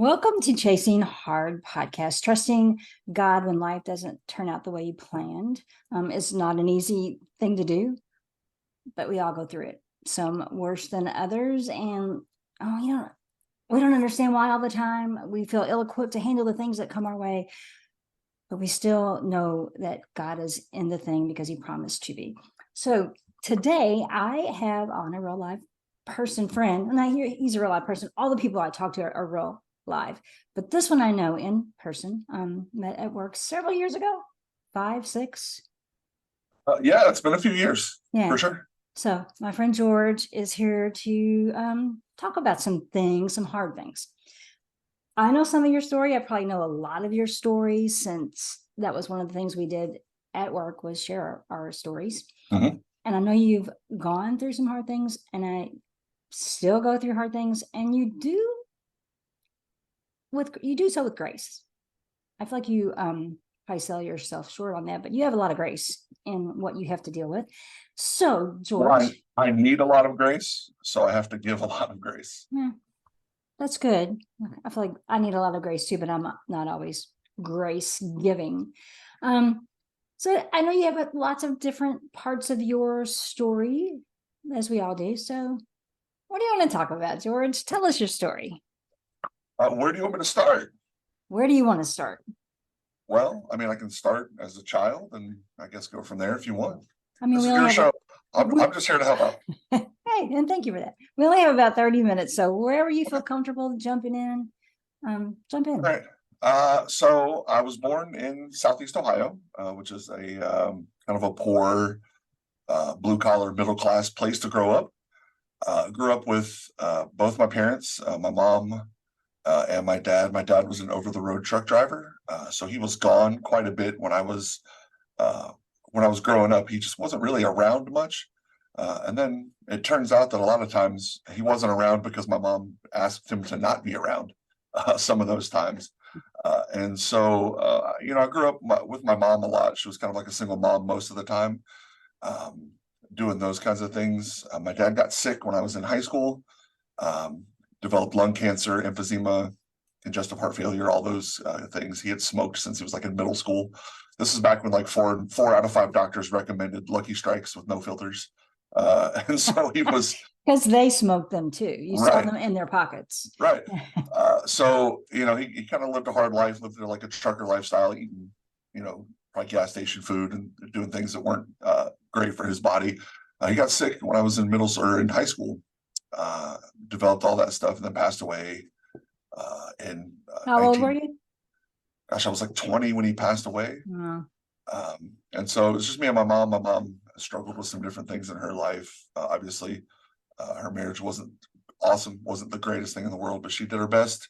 Welcome to Chasing Hard Podcast. Trusting God when life doesn't turn out the way you planned is not an easy thing to do, but we all go through it. Some worse than others, and we don't understand why all the time. We feel ill-equipped to handle the things that come our way, but we still know that God is in the thing because He promised to be. So today, I have on a real life person friend, and I hear he's a real life person. All the people I talk to are real live, but this one I know in person. Met at work several years ago, 5, 6. Yeah, it's been a few years Yeah. for sure. So my friend George is here to talk about some things, some hard things. I know some of your story. I probably know a lot of your stories, since that was one of the things we did at work, was share our stories. Mhm. And I know you've gone through some hard things, and I still go through hard things, and you do so with grace. I feel like you probably sell yourself short on that, but you have a lot of grace in what you have to deal with. So, Well, George, I need a lot of grace, so I have to give a lot of grace. that's good. I feel like I need a lot of grace too, but I'm not always grace giving. So I know you have lots of different parts of your story, as we all do. So what do you want to talk about, George? Tell us your story. Where do you want me to start? Where do you want to start? Well, I mean, I can start as a child and I guess go from there if you want. I mean, This we is only your have show. I'm just here to help out. Hey, and thank you for that. We only have about 30 minutes, so wherever you feel comfortable jumping in, jump in. All right. So I was born in Southeast Ohio, which is a kind of a poor, blue collar, middle class place to grow up. Grew up with both my parents, my mom and my dad. My dad was an over the road truck driver, so he was gone quite a bit uh, when I was growing up. He just wasn't really around much. And then it turns out that a lot of times he wasn't around because my mom asked him to not be around some of those times. And so, I grew up with my mom a lot. She was kind of like a single mom most of the time, um, doing those kinds of things. My dad got sick when I was in high school, um, developed lung cancer, emphysema, congestive heart failure, all those things. He had smoked since he was like in middle school. This is back when like four out of five doctors recommended Lucky Strikes with no filters. And so he was Because they smoke them too. You saw right, them in their pockets. right. So he kind of lived a hard life, lived like a trucker lifestyle, eating probably gas station food and doing things that weren't great for his body. He got sick when I was in in high school, developed all that stuff, and then passed away in How old were 19. you? Gosh, I was like 20 when he passed away. Oh, And so it was just me and my mom. My mom struggled with some different things in her life. Obviously, her marriage wasn't awesome, wasn't the greatest thing in the world, but she did her best.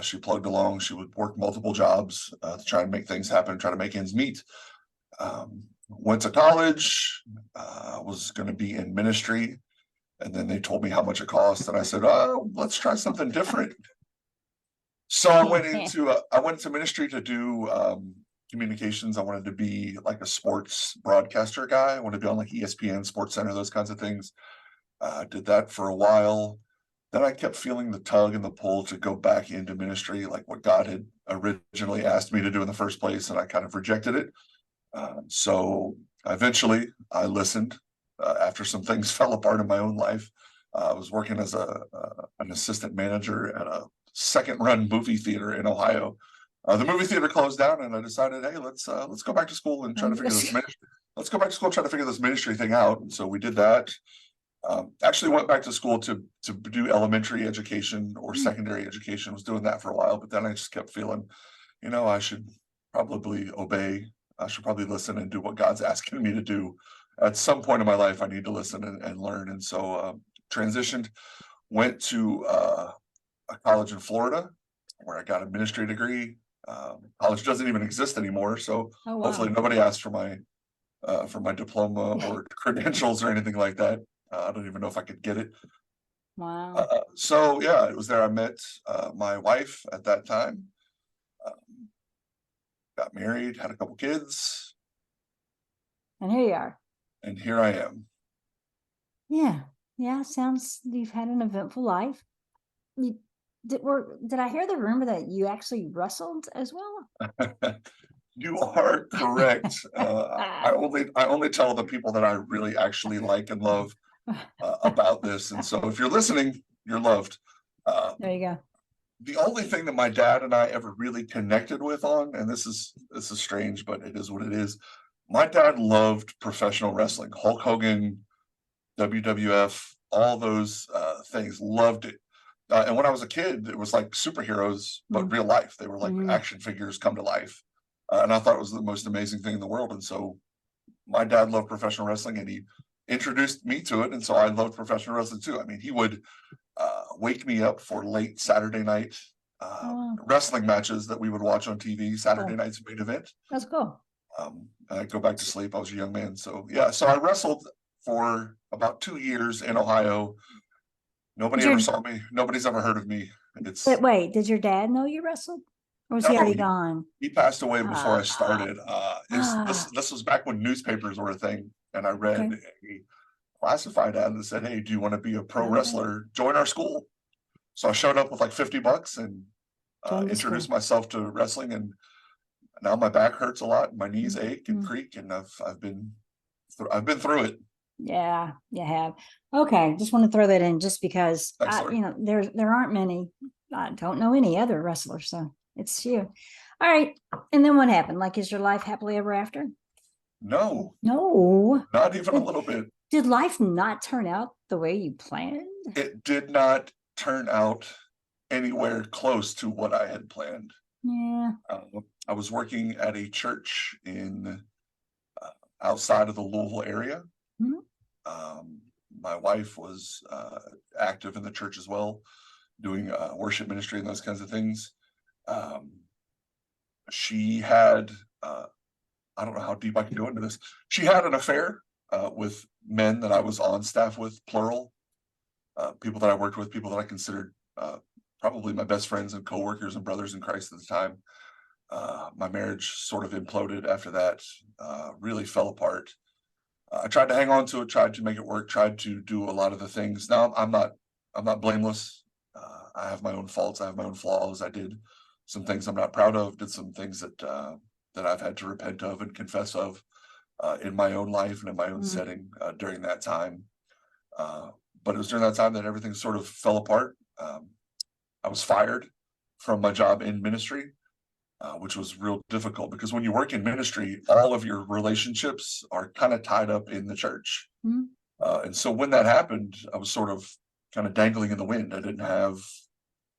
She plugged along. She would work multiple jobs to try and make things happen, try to make ends meet. Went to college, was going to be in ministry. And then they told me how much it cost. And I said, oh, let's try something different. So I went into ministry to do communications. I wanted to be like a sports broadcaster guy. I wanted to be on like ESPN, Sports Center, those kinds of things. Did that for a while. Then I kept feeling the tug and the pull to go back into ministry, like what God had originally asked me to do in the first place, and I kind of rejected it. So eventually I listened after some things fell apart in my own life. I was working as an assistant manager at a second run movie theater in Ohio. The movie theater closed down, and I decided, hey, let's go back to school and try to figure this ministry. Let's go back to school and try to figure this ministry thing out. And so we did that. Actually went back to school to do elementary education or secondary education. Was doing that for a while, but then I just kept feeling, I should probably obey. I should probably listen and do what God's asking me to do. At some point in my life, I need to listen and learn. And so transitioned, went to a college in Florida where I got a ministry degree. College doesn't even exist anymore, so oh wow. hopefully nobody asked for my diploma or credentials or anything like that. I don't even know if I could get it. Wow. So yeah, it was there I met my wife at that time. Got married, had a couple kids, And here you are. and here I am. Yeah. Yeah. Sounds you've had an eventful life. Did I hear the rumor that you actually wrestled as well? You are correct. I only tell the people that I really actually like and love about this. And so if you're listening, you're loved. Uh, There you go. the only thing that my dad and I ever really connected with on, and this is strange, but it is what it is. My dad loved professional wrestling, Hulk Hogan, WWF, all those things, loved it. And when I was a kid, it was like superheroes, but Mm, real life. They were like mhm. action figures come to life. And I thought it was the most amazing thing in the world. And so my dad loved professional wrestling and he introduced me to it. And so I loved professional wrestling too. I mean, he would wake me up for late Saturday night Oh, wrestling matches that we would watch on TV, Saturday cool. night's main event. That's cool. And I'd go back to sleep. I was a young man. So yeah, so I wrestled for about 2 years in Ohio. Did Nobody ever your saw me. Nobody's ever heard of me. but It's wait, did your dad know you wrestled? Or was he no, already gone? he passed away before I Ah, started. Is ah, this was back when newspapers were a thing, and I read okay. a classified ad that said, "Hey, do you want to be a pro Okay. wrestler? Join our school." So I showed up with like $50 and Join the introduced school. myself to wrestling, and now my back hurts a lot, my knees ache and Mhm. creak, and I've been through it. Yeah, you have. Okay, just want to throw that in just because Excellent. there aren't many. I don't know any other wrestlers, so it's you. All right. And then what happened? Like, is your life happily ever after? No, No. not even a Did, little bit. did life not turn out the way you planned? It did not turn out anywhere close to what I had planned. Yeah. I was working at a church in uh, outside of the Louisville area. Mhm. Um, my wife was active in the church as well, doing worship ministry and those kinds of things. Um, she had, I don't know how deep I can go into this. She had an affair with men that I was on staff with, plural, people that I worked with, people that I considered probably my best friends and coworkers and brothers in Christ at the time. My marriage sort of imploded after that, really fell apart. I tried to hang on to it, tried to make it work, tried to do a lot of the things. Now I'm not blameless. I have my own faults. I have my own flaws. I did some things I'm not proud of. Did some things that I've had to repent of and confess of in my own life and in my own Mm. setting during that time. Uh, but it was during that time that everything sort of fell apart. I was fired from my job in ministry, which was real difficult because when you work in ministry, all of your relationships are kind of tied up in the church. Mm. And so when that happened, I was sort of kind of dangling in the wind. I didn't have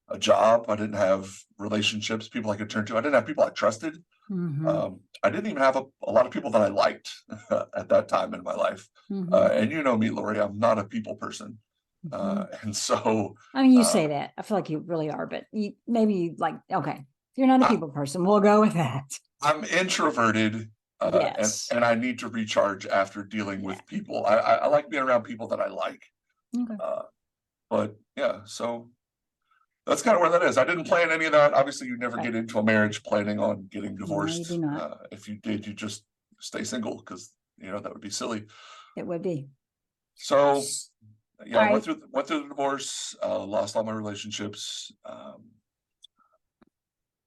a job. I didn't have relationships, people I could turn to. I didn't have people I trusted. Hmm. I didn't even have a lot of people that I liked at that time in my life. Hmm. And you know me, Lori, I'm not a people person. Hmm. And so I mean, you uh, say that. I feel like you really are, but maybe you like, okay, if you're not a I, people person, we'll go with that. I'm introverted, Yes. and I need to recharge after dealing Yeah. with people. I like being around people that I like. Okay. Uh, but yeah, so that's kind of where that is. I didn't plan any of that. Obviously, you never Right. get into a marriage planning on getting No, you do divorced. not. If you did, you just stay single because you know that would be silly. It would be. So yeah, All I right. went through the divorce, lost all my relationships.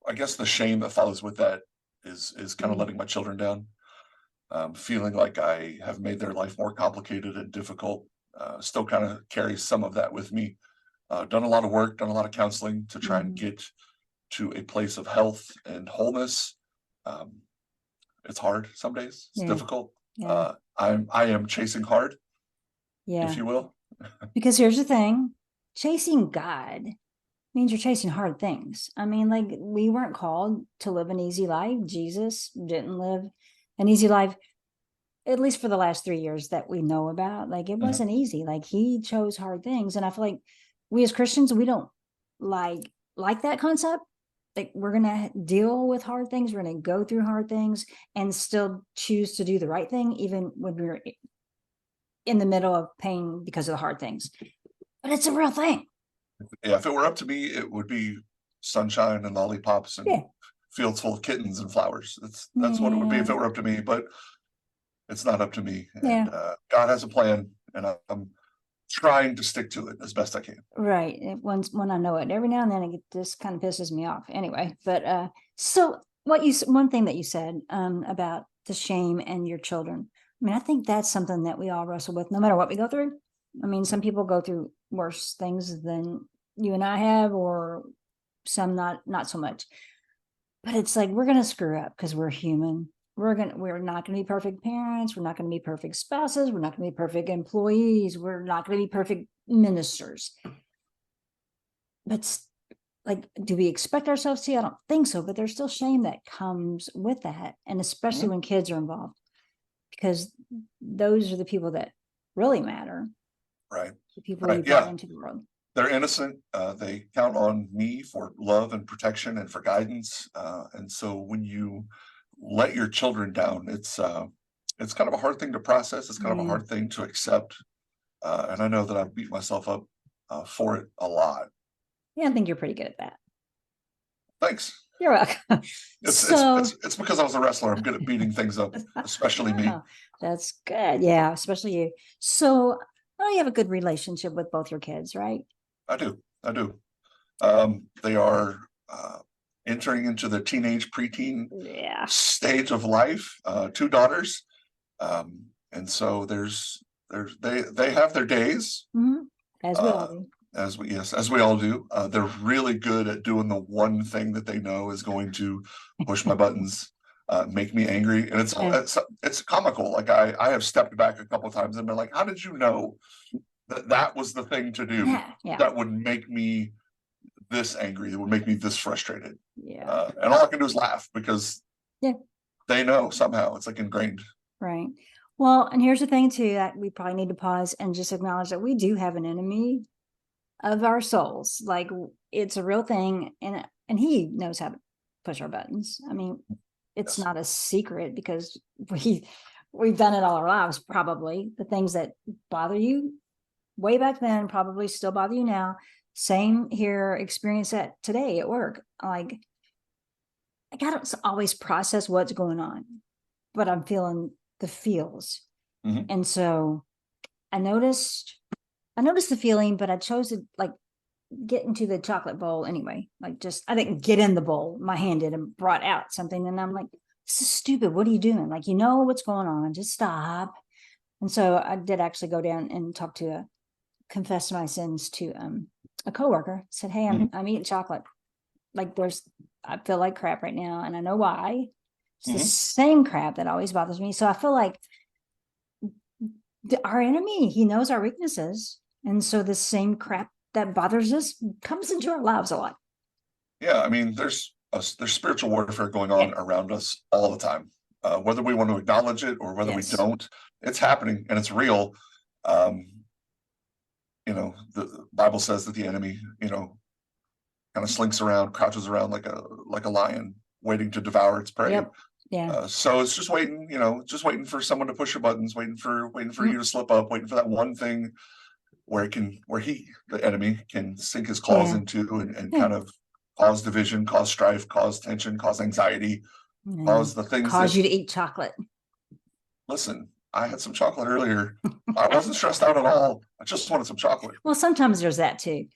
I guess the shame that follows with that is kind of Mm. letting my children down, feeling like I have made their life more complicated and difficult. Still kind of carries some of that with me. Done a lot of work, done a lot of counseling to try and Mhm. get to a place of health and wholeness. Um, it's hard some days. It's Yeah. difficult. Yeah. I am chasing hard, if Yeah. you will. Because here's the thing, chasing God means you're chasing hard things. I mean, like, we weren't called to live an easy life. Jesus didn't live an easy life, at least for the last 3 years that we know about. Like, it Mhm. wasn't easy. Like, he chose hard things. And I feel like we as Christians, we don't like that concept. Like, we're gonna deal with hard things, we're gonna go through hard things and still choose to do the right thing, even when we're in the middle of pain because of the hard things. But it's a real thing. Yeah, if it were up to me, it would be sunshine and lollipops and Yeah. fields full of kittens and flowers. That's what it would be if Yeah. it were up to me. But it's not up to me. And Yeah. God has a plan, and I'm trying to stick to it as best I can. Right. When I know it, every now and then it just kind of pisses me off. Anyway, but so one thing that you said about the shame and your children. I mean, I think that's something that we all wrestle with, no matter what we go through. I mean, some people go through worse things than you and I have, or some not so much. But it's like we're gonna screw up because we're human. We're not gonna be perfect parents. We're not gonna be perfect spouses. We're not gonna be perfect employees. We're not gonna be perfect ministers. But like, do we expect ourselves to? I don't think so. But there's still shame that comes with that, and especially when kids are involved, because those are the people that really matter. Right. The people Right. you brought Yeah. into the world. They're innocent. They count on me for love and protection and for guidance. And so when you let your children down, it's kind of a hard thing to process. It's kind of a hard thing to accept. And I know that I've beat myself up for it a lot. Yeah, I think you're pretty good at that. Thanks. You're welcome. It's because I was a wrestler. I'm good at beating things up, especially me. That's good. Yeah, especially you. So, well, you have a good relationship with both your kids, right? I do. They are entering into the teenage preteen stage of life. 2 daughters, and so they have their days, as we all do. As we all do. They're really good at doing the one thing that they know is going to push my buttons, make me angry, and it's comical. Like I have stepped back a couple of times and been like, "How did you know that was the thing to do that would make me this angry, that would make me this frustrated?" And all I can do is laugh because they know somehow. It's like ingrained. Right. Well, and here's the thing too, that we probably need to pause and just acknowledge that we do have an enemy of our souls. Like, it's a real thing, and he knows how to push our buttons. I mean, it's not a secret, because we've done it all our lives. Probably the things that bother you way back then probably still bother you now. Same here. Experience that today at work. Like, I don't always process what's going on, but I'm feeling the feels. And so I noticed the feeling, but I chose to like get into the chocolate bowl anyway. Like, I didn't get in the bowl. My hand did, and brought out something. And I'm like, this is stupid. What are you doing? Like, you know what's going on. Just stop. And so I did actually go down and confess my sins to a coworker. Said, hey, I'm eating chocolate. Like, I feel like crap right now, and I know why. It's the same crap that always bothers me. So I feel like our enemy, he knows our weaknesses. And so the same crap that bothers us comes into our lives a lot. Yeah, I mean, there's spiritual warfare going on around us all the time. Whether we want to acknowledge it or whether we don't, it's happening and it's real. The Bible says that the enemy, kind of slinks around, crouches around like a lion, waiting to devour its prey. So it's just waiting, just waiting for someone to push your buttons, waiting for you to slip up, waiting for that one thing where the enemy can sink his claws into and kind of cause division, cause strife, cause tension, cause anxiety, cause the things you to eat chocolate. Listen, I had some chocolate earlier. I wasn't stressed out at all. I just wanted some chocolate. Well, sometimes there's that too.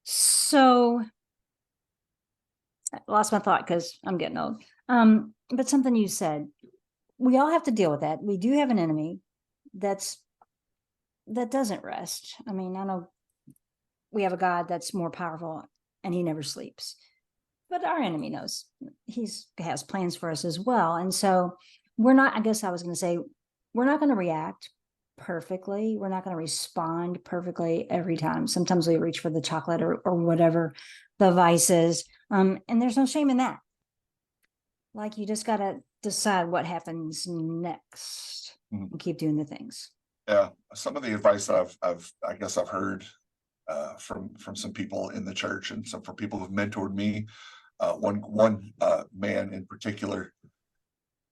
So I lost my thought because I'm getting old. But something you said, we all have to deal with that. We do have an enemy that doesn't rest. I mean, I know we have a God that's more powerful, and he never sleeps. But our enemy knows he has plans for us as well. And so we're not going to react perfectly. We're not going to respond perfectly every time. Sometimes we reach for the chocolate or whatever the vice is. And there's no shame in that. Like, you just got to decide what happens next and keep doing the things. Yeah. Some of the advice that I've heard from some people in the church, and some from people who've mentored me. One man in particular,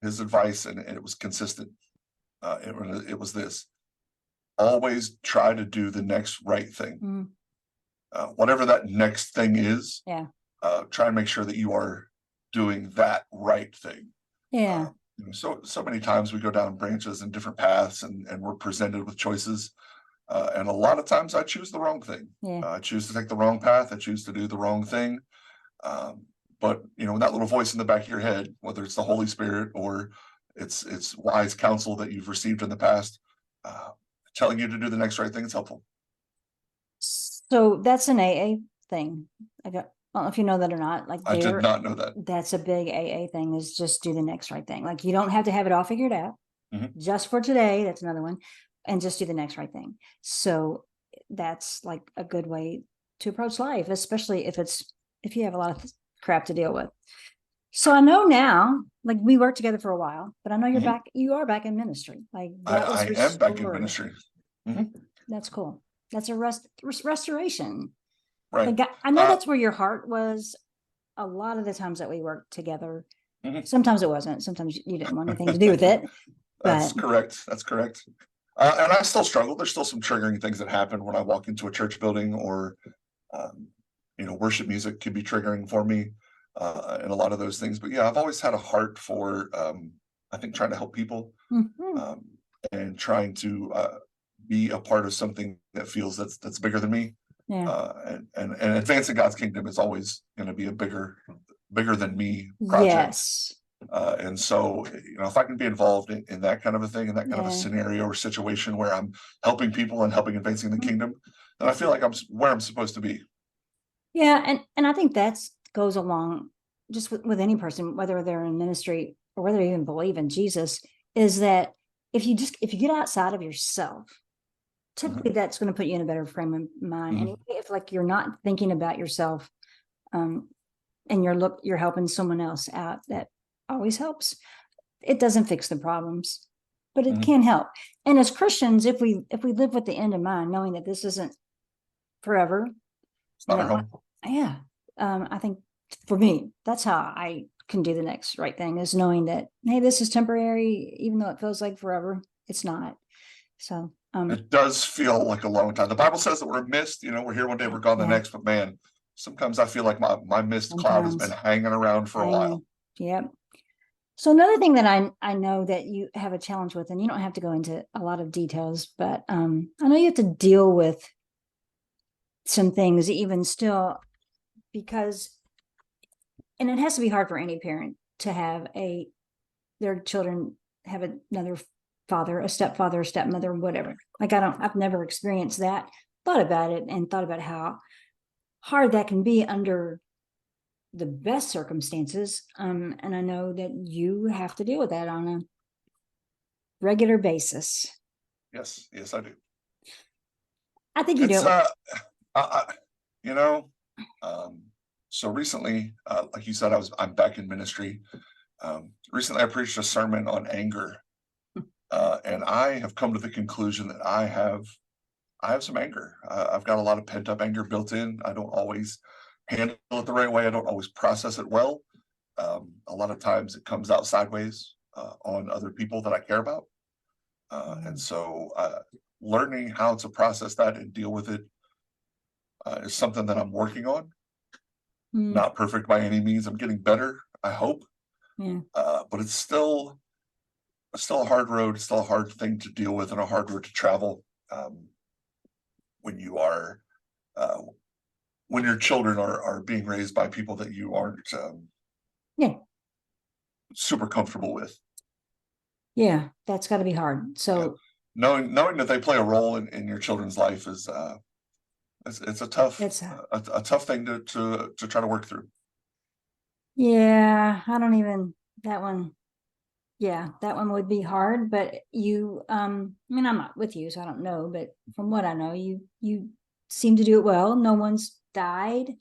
his advice, and it was consistent. It was this: always try to do the next right thing. Whatever that next thing is, try and make sure that you are doing that right thing. So many times we go down branches and different paths, and we're presented with choices. And a lot of times I choose the wrong thing. Yeah. I choose to take the wrong path. I choose to do the wrong thing. But that little voice in the back of your head, whether it's the Holy Spirit or it's wise counsel that you've received in the past, uh, telling you to do the next right thing is helpful. So that's an AA thing. I don't know if you know that or not. Like I did not know that. That's a big AA thing, is just do the next right thing. Like you don't have to have it all figured out. Mhm. Just for today, that's another one. And just do the next right thing. So that's like a good way to approach life, especially if you have a lot of crap to deal with. So I know now, like we worked together for a while, but I know Mhm. you are back in ministry. Like that was I am back in restored. ministry. Mhm. That's cool. That's a restoration. Right. Like I know that's where your heart was a lot of the times that we worked together. Mhm. Sometimes it wasn't. Sometimes you didn't want anything to do with it. That's But correct. That's correct. And I still struggle. There's still some triggering things that happen when I walk into a church building, or um, worship music can be triggering for me, and a lot of those things. But yeah, I've always had a heart for, I think, trying to help people, mhm, and trying to be a part of something that feels that's bigger than me. yeah. And advancing God's kingdom is always going to be a bigger than me project. Yes. And so, if I can be involved in that kind of a thing, in that kind of a Yeah. scenario or situation where I'm helping people and helping advancing the kingdom, then I feel like I'm where I'm supposed to be. Yeah, and I think that's goes along just with any person, whether they're in ministry or whether they even believe in Jesus, is that if you get outside of yourself, typically that's going to put you in a better frame of mind. Mhm. Anyway, if like you're not thinking about yourself, um, and you're helping someone else out, that always helps. It doesn't fix the problems, but it Mhm. can help. And as Christians, if we live with the end in mind, knowing that this isn't forever, It's not our home. yeah, I think for me, that's how I can do the next right thing, is knowing that, hey, this is temporary, even though it feels like forever, it's not. So, It does feel like a long time. The Bible says that we're missed. We're here one day, we're gone the yeah, next. But man, sometimes I feel like my missed cloud has been sometimes hanging around for a while. Yep. So another thing that I know that you have a challenge with, and you don't have to go into a lot of details, but I know you have to deal with some things even still, because, and it has to be hard for any parent to have their children have another father, a stepfather, a stepmother, whatever. Like I've never experienced that. Thought about it and thought about how hard that can be under the best circumstances. And I know that you have to deal with that on a regular basis. Yes, yes, I do. I think you It's do it. you know, um, so recently, like you said, I'm back in ministry. Recently, I preached a sermon on anger, and I have come to the conclusion that I have some anger. I've got a lot of pent up anger built in. I don't always handle it the right way. I don't always process it well. A lot of times, it comes out sideways on other people that I care about, and so learning how to process that and deal with it is something that I'm working on. Not perfect by any means. I'm getting better, I hope, Yeah. but it's still a hard road, still a hard thing to deal with, and a hard road to travel, when you are uh, when your children are being raised by people that you aren't Yeah. super comfortable with. Yeah. That's got to be hard. Yeah, So knowing that they play a role in your children's life is it's it's, a tough thing to try to work through. yeah, I don't even, that one. Yeah, that one would be hard, but I mean, I'm not with you, so I don't know, but from what I know, you seem to do it well. No one's died,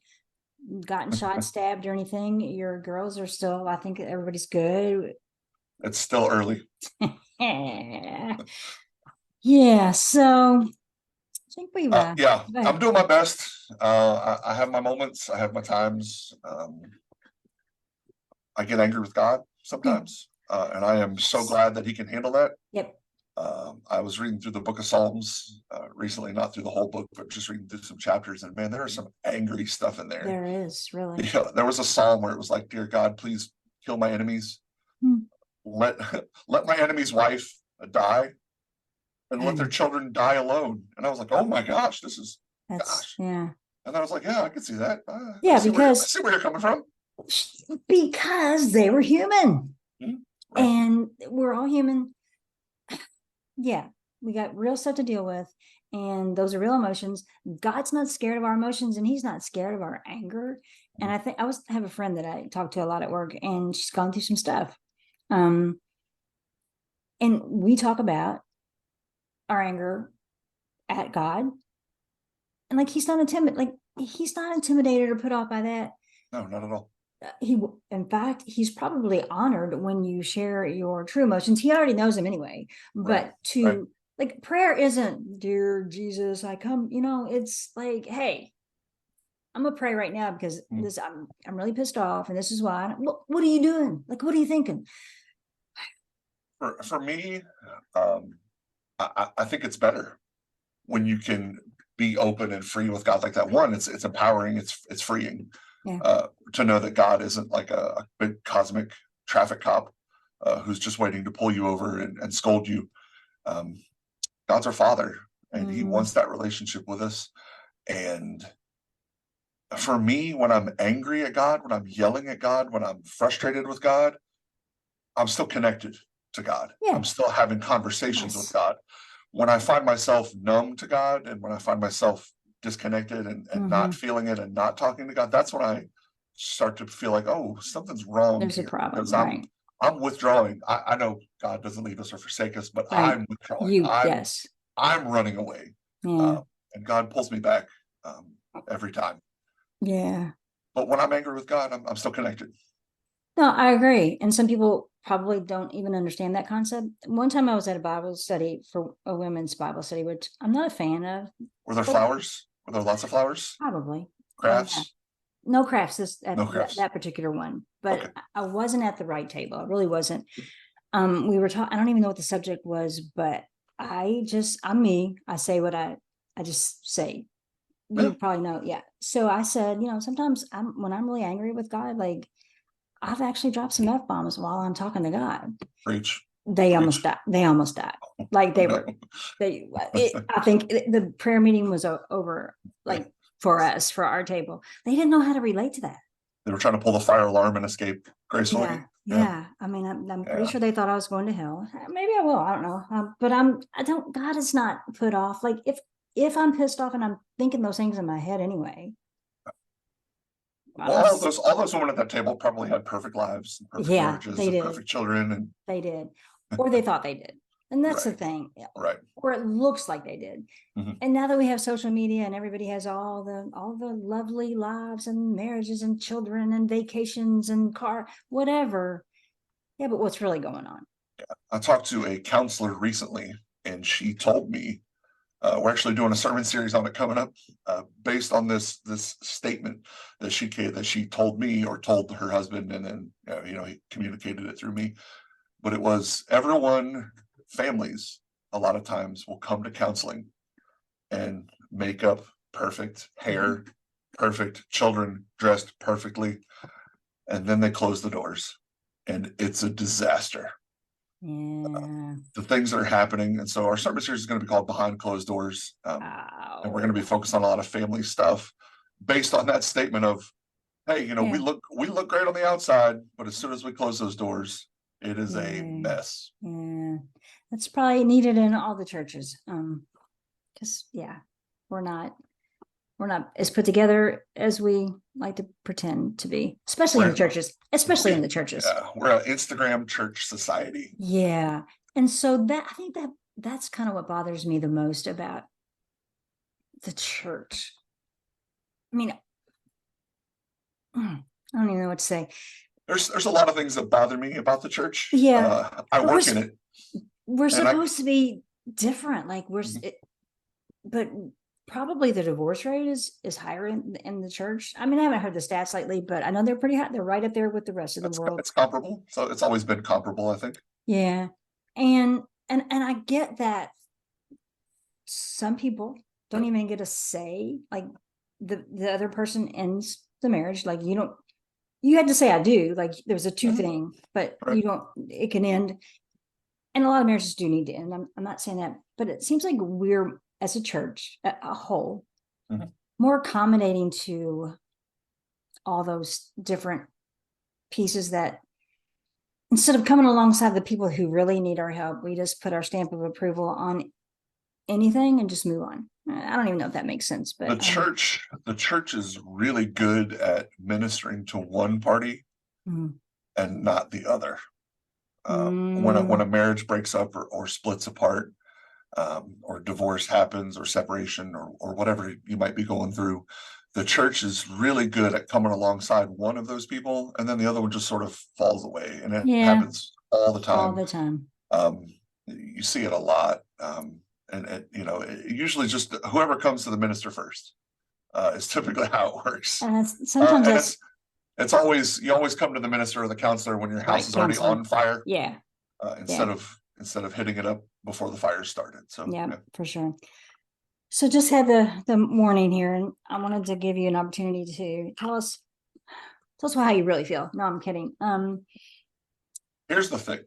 gotten shot, stabbed, or anything. Your girls are still, I think everybody's good. It's still early. Yeah, so I think we've Yeah, go I'm ahead. doing my best. I have my moments. I have my times. I get angry with God Yeah. sometimes, and I am so glad that He can handle that. Yep. I was reading through the book of Psalms recently, not through the whole book, but just reading through some chapters. And man, there is some angry stuff in there. There is really. There was a psalm where it was like, "Dear God, please kill my enemies." Hmm. let let my enemy's wife die and let their And children die alone. And I was like, oh my gosh, this is that's, gosh. yeah. And I was like, yeah, I can see that. Yeah, I see where you're coming from. because they were human, Right. and we're all human. Yeah, we got real stuff to deal with, and those are real emotions. God's not scared of our emotions, and he's not scared of our anger. And I think have a friend that I talk to a lot at work, and she's gone through some stuff. Um, and we talk about our anger at God, and like he's not intimidated or put off by that. No, not at all. In fact, he's probably honored when you share your true emotions. He already knows them anyway. Right. But Right. like, prayer isn't, dear Jesus, I come, it's like, hey, I'm gonna pray right now because Mm. I'm really pissed off, and this is why. What are you doing? Like, what are you thinking? For me, um, I think it's better when you can be open and free with God like that. One, it's empowering, it's freeing. Yeah. To know that God isn't like a big cosmic traffic cop who's just waiting to pull you over and scold you. Um, God's our Father, and He wants that relationship with us. And for me, when I'm angry at God, when I'm yelling at God, when I'm frustrated with God, I'm still connected to God. Yeah. I'm still having conversations with Yes. God. When I find myself numb to God and when I find myself disconnected and not feeling it and not talking to God, that's when I start to feel like, oh, something's wrong There's a here because problem, right? I'm withdrawing. I know God doesn't leave us or forsake us, but Right. I'm withdrawing. Yes. I'm running away. Yeah. And God pulls me back every time. Yeah. But when I'm angry with God, I'm still connected. No, I agree. And some people probably don't even understand that concept. One time I was at a Bible study for a women's Bible study, which I'm not a fan of. Were there But flowers? Were there lots of flowers? probably. Yeah. Crafts? No crafts No that, crafts. that particular one. But Okay. I wasn't at the right table. I really wasn't. We were talking, I don't even know what the subject was, but I'm me. I say what I just say. Yeah. You probably know. Yeah. So I said, sometimes when I'm really angry with God, like, I've actually dropped some F bombs while I'm talking to God. Preach. They almost Preach. died. They almost died. Like they No. were, I think the prayer meeting was over, like, for us, for our table. They didn't know how to relate to that. They were trying to pull the fire alarm and escape gracefully. Yeah. Yeah. Yeah. I mean, I'm pretty Yeah. sure they thought I was going to hell. Maybe I will. I don't know. But I don't, God is not put off. Like, if I'm pissed off and I'm thinking those things in my head anyway, Well, all those women at that table probably had perfect lives, and perfect yeah, marriages, they and did. perfect children, and They did, or they thought they did. And that's the right, thing. right. Or it looks like they did. Mhm. And now that we have social media and everybody has all the lovely lives and marriages and children and vacations and car, whatever. Yeah, but what's really going on? I talked to a counselor recently, and she told me we're actually doing a sermon series on it coming up, based on this statement that she told me or told her husband, and then he communicated it through me. But it was families a lot of times will come to counseling and makeup perfect, hair perfect, children dressed perfectly, and then they close the doors, and it's a disaster. Yeah. The things that are happening, and so our sermon series is going to be called Behind Closed Doors, and we're going to be focused on a lot of family stuff based on that statement of, hey, Yeah. we look great on the outside, but as soon as we close those doors, it is a Yeah. mess. Yeah. That's probably needed in all the churches. Because we're not as put together as we like to pretend to be, especially in the churches, We're an Instagram church society. Yeah. And so I think that's kind of what bothers me the most about the church. I mean, I don't even know what to say. There's a lot of things that bother me about the church. Yeah. I work in it. We're supposed to be different. Like but probably the divorce rate is higher in the church. I mean, I haven't heard the stats lately, but I know they're pretty high. They're right up there with the rest of the world. It's comparable. So it's always been comparable, I think. Yeah. And I get that some people don't even get a say. Like, the other person ends the marriage. Like, you don't, you had to say I do, like there's a two Mhm. thing, but Right. you don't, it can end. And a lot of marriages do need to end. I'm not saying that, but it seems like we're, as a church, a whole, Mhm. more accommodating to all those different pieces that instead of coming alongside the people who really need our help, we just put our stamp of approval on anything and just move on. I don't even know if that makes sense, The but church is really good at ministering to one party mm, and not the other. When a mm, marriage breaks up or splits apart, or divorce happens or separation or whatever you might be going through, the church is really good at coming alongside one of those people, and then the other one just sort of falls away, and it yeah, happens all the all time. the time. Um, you see it a lot, and usually just whoever comes to the minister first is typically how it works. And sometimes And that's it's always you always come to the minister or the counselor when your house right, is already counseling. on fire, Yeah, yeah, instead of hitting it up before the fire started. So yeah, yeah. for sure. So just had the morning here, and I wanted to give you an opportunity to tell us how you really feel. No, I'm kidding. Here's the thing.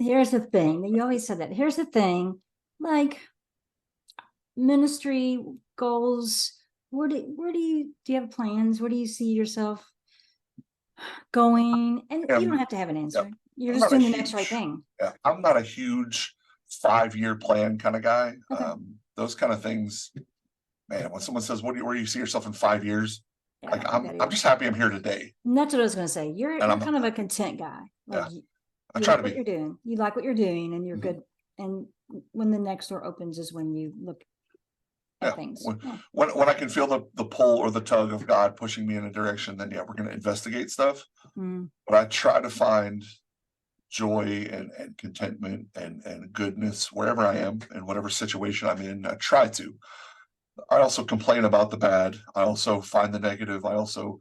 Here's the thing. You always said that. Here's the thing. Like ministry goals. Where do you have plans? Where do you see yourself going? And I you don't am have to have an Yeah, answer. You're I'm just not a doing the next right huge thing. yeah, I'm not a huge 5-year plan kind of guy. Okay. Those kind of things, man, when someone says, where do you see yourself in 5 years? Yeah, I Like don't like that I'm either. just happy I'm here today. And that's what I was gonna say. And You're I'm kind of a content guy. Like yeah, I you try like to what be. you're doing. You like what you're doing, and you're Mhm. good. And when the next door opens is when you look at Yeah. things. Yeah. When I can feel the pull or the tug of God pushing me in a direction, then yeah, we're gonna investigate stuff. Mm, But I try to find joy and contentment and goodness wherever I am and whatever situation I'm in. I try to. I also complain about the bad. I also find the negative. I also,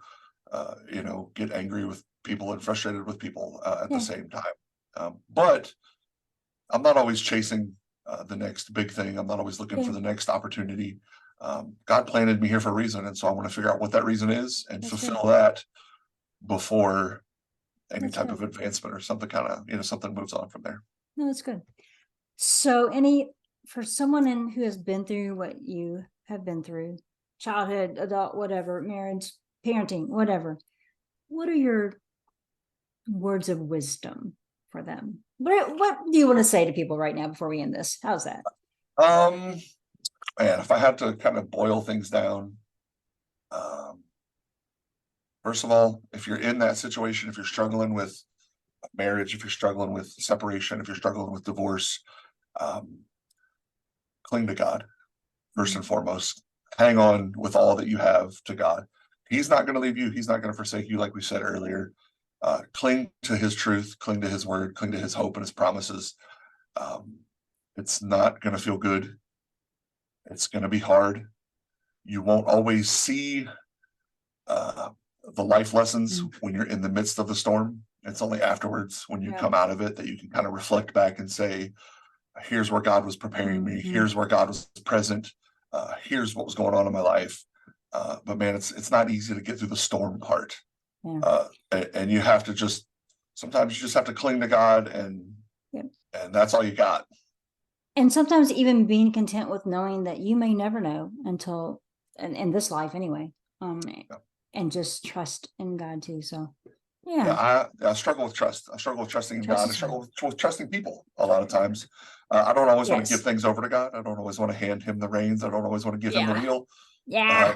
get angry with people and frustrated with people at the yeah. same time. But I'm not always chasing the next big thing. I'm not always looking Yeah. for the next opportunity. God planted me here for a reason, and so I want to figure out what that reason is and That's good. fulfill that before any That's type good. of advancement or something kind of something moves on from there. No, that's good. So, any for someone who has been through what you have been through, childhood, adult, whatever, marriage, parenting, whatever, what are your words of wisdom for them? What do you want to say to people right now before we end this? How's that? Um, Man, if I had to kind of boil things down, um, first of all, if you're in that situation, if you're struggling with marriage, if you're struggling with separation, if you're struggling with divorce, um, cling to God first Mm, and foremost. Hang on with all that you have to God. He's not going to leave you. He's not going to forsake you, like we said earlier. Cling to His truth, cling to His word, cling to His hope and His promises. Um, it's not going to feel good. It's going to be hard. You won't always see uh, the life lessons mm, when you're in the midst of the storm. It's only afterwards when you yeah. come out of it that you can kind of reflect back and say, here's where God was preparing me. Mhm. Here's where God was present. Here's what was going on in my life. But man, it's not easy to get through the storm part. Yeah. And you have to sometimes you just have to cling to God Yeah. and that's all you got. And sometimes even being content with knowing that you may never know until in this life anyway. Um, Yeah. and just trust in God too. So Yeah, yeah, I struggle with trust. I struggle with trusting in trust God. I is hard. struggle with trusting people a lot of times. I don't always want to give Yes. things over to God. I don't always want to hand Him the reins. I don't always want to give Him the Yeah. wheel. Yeah. Uh,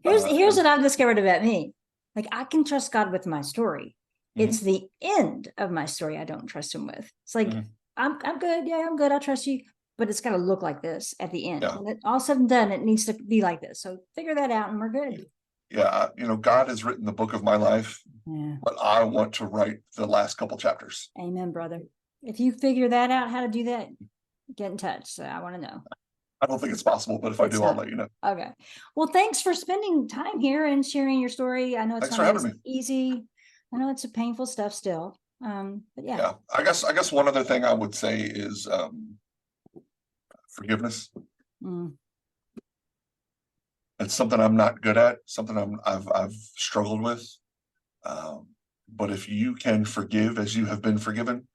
Here's and what I've discovered about me. Like I can trust God with my story. It's mhm, the end of my story I don't trust him with. It's like mhm, I'm good. Yeah, I'm good. I trust you. But it's got to look like this at the end. yeah, When it all said and done, it needs to be like this. So figure that out and we're good. yeah. God has written the book of my life, Yeah. but I want to write the last couple chapters. Amen, brother. If you figure that out, how to do that, get in touch. So I want to know. I don't think it's possible, but if I It's do, I'll not. let you know. Okay. Well, thanks for spending time here and sharing your story. I know it's Thanks not for having me. easy. I know it's a painful stuff still. But yeah. Yeah, I guess one other thing I would say is forgiveness. Mm, It's something I'm not good at, something I've struggled with. But if you can forgive as you have been forgiven,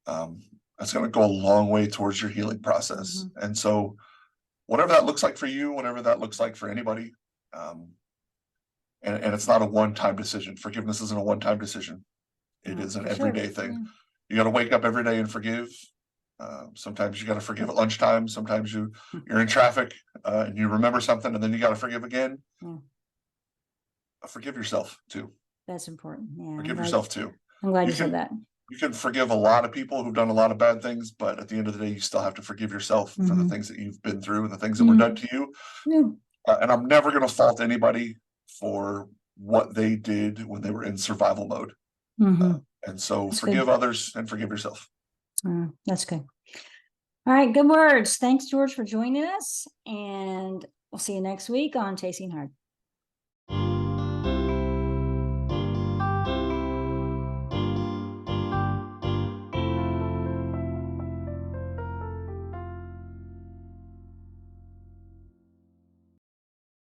that's going to go a long way towards your healing process. And so, whatever that looks like for you, whatever that looks like for anybody, and it's not a one-time decision. Forgiveness isn't a one-time decision. It is an everyday thing. You got to wake up every day and forgive. Sometimes you got to forgive at lunchtime. Sometimes you're in traffic and you remember something, and then you got to forgive again. Forgive yourself too. That's important. Yeah. Forgive yourself too. I'm glad you said that. You can forgive a lot of people who've done a lot of bad things, but at the end of the day, you still have to forgive yourself for the things that you've been through and the things that were done to you. And I'm never going to fault anybody for what they did when they were in survival mode. And so forgive others and forgive yourself. That's good. All right. Good words. Thanks, George, for joining us. And we'll see you next week on Tasting Hard.